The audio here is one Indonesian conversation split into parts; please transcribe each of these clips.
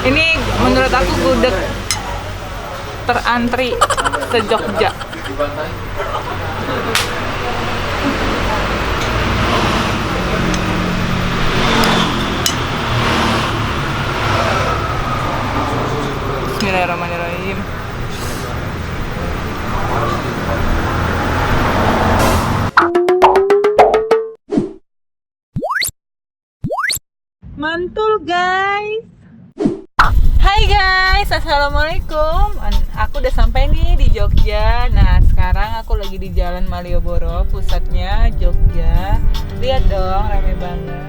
Ini menurut aku gudeg terantri se-Jogja. Bismillahirrahmanirrahim. Mantul guys. Hai guys, assalamualaikum. Aku udah sampai nih di Jogja. Nah sekarang aku lagi di Jalan Malioboro, pusatnya Jogja. Lihat dong, rame banget.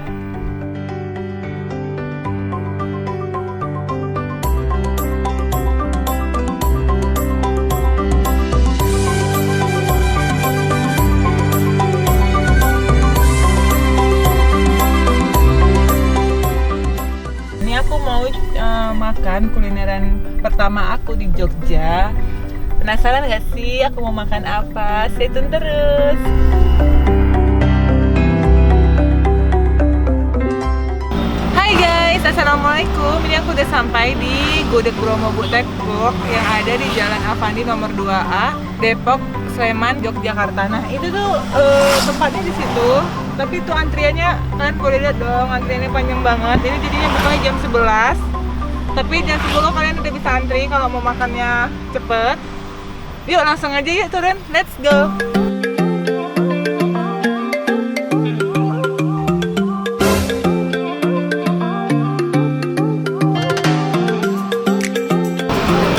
Aku mau makan kulineran pertama aku di Jogja. Penasaran gak sih aku mau makan apa? Stay tune terus. Hai guys, assalamualaikum. Ini aku udah sampai di Gudeg Bromo Butekuk yang ada di Jalan Avandi nomor 2A, Depok, Sleman, Yogyakarta. Nah itu tuh tempatnya di situ. Tapi itu antriannya, kalian boleh lihat dong, antriannya panjang banget. Ini jadinya bukanya jam 11. Tapi jam 10 kalian udah bisa antri kalau mau makannya cepet. Yuk langsung aja yuk turun, let's go.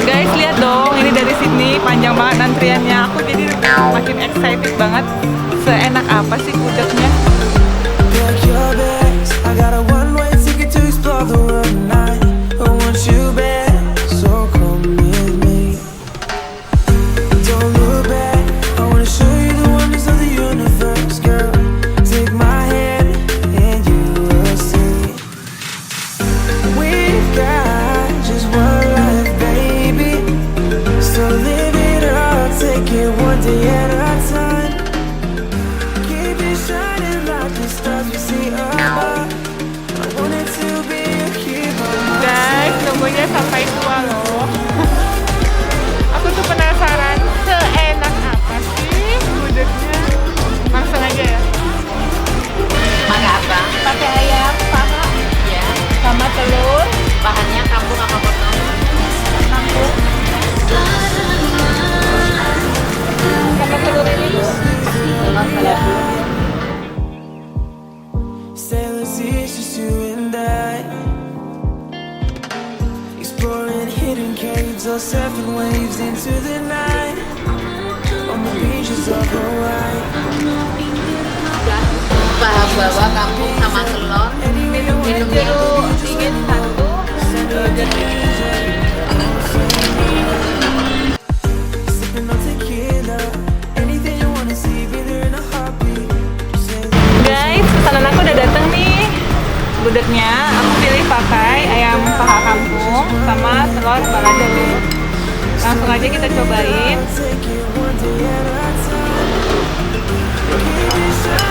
Guys lihat dong, ini dari sini panjang banget antriannya. Aku jadi makin excited banget. Seenak apa sih gudegnya? Nunggunya sampai tua loh. Aku tuh penasaran seenak apa sih gudegnya. Langsung aja ya. Pakai apa? Pakai ayam, paha, Ya. sama telur. Bahannya kampung apa potong? Kampung. Sama telur ini. Sailors, it's just you and I, exploring hidden caves or surfing waves into the night on the beaches of Hawaii. Bawa kampung sama telur. Minum jeruk dingin satu. Sipping on tequila, anything you wanna see, be there in a heartbeat. Guys, pesanan aku udah datang nih. Gudegnya, aku pilih pakai ayam paha kampung sama telur balado. Langsung aja kita cobain.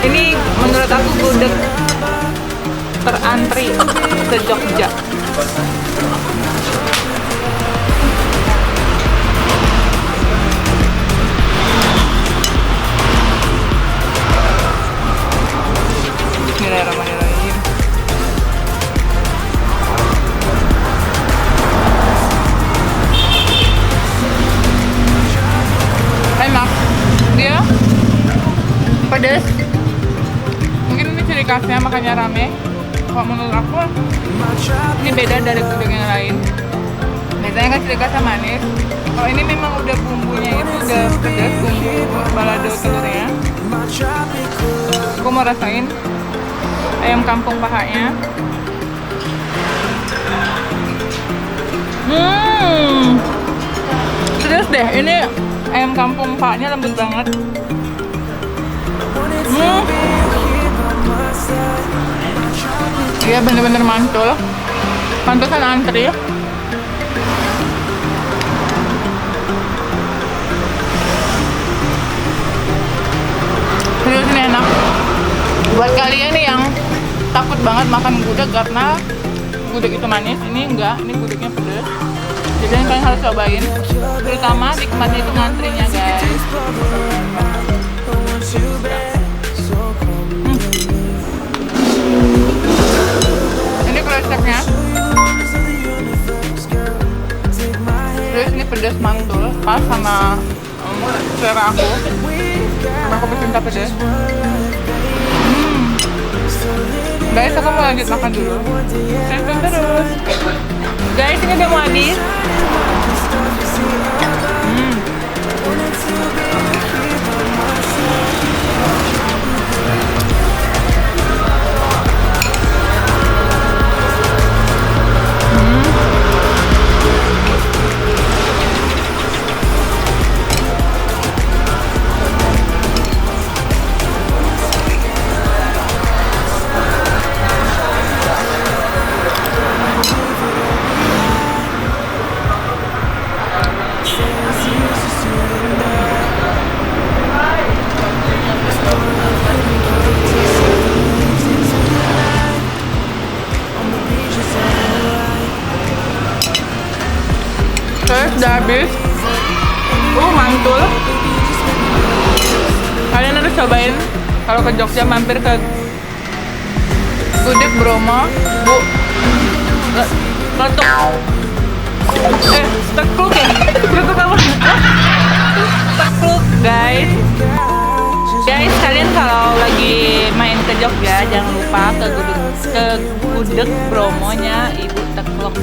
Ini menurut aku gudeg terantri se-Jogja. Bismillahirrahmanirrahim. Enak, dia pedas. Mungkin ini ciri khasnya makanya rame. Kalau menurut aku ini beda dari gudeg yang lain. Biasanya kan ciri khasnya manis. Kalau ini memang udah bumbunya itu udah pedas, bumbu balado telurnya. Aku mau rasain ayam kampung pahanya. Serius deh, ini ayam kampung pahanya lembut banget. Iya bener-bener mantul. Pantesan antri. Serius ini enak. Buat kalian nih yang takut banget makan gudeg karena gudeg itu manis, ini enggak, ini gudegnya pedes. Jadi yang kalian harus cobain. Terutama nikmatnya itu ngantrinya guys. Ini resepnya. Terus ini pedas mantul, pas sama selera aku. Karena aku pecinta pedas. Guys, aku mau lanjut makan dulu. Stay tune terus. Guys, ini udah mau habis. Udah habis. Mantul. Kalian harus cobain kalau ke Jogja, mampir ke Gudeg Bromo. Tekluk ya? Tekluk apa? Tekluk guys. Guys, kalian kalau lagi main ke Jogja jangan lupa ke Gudeg Bromonya Ibu Tekluk.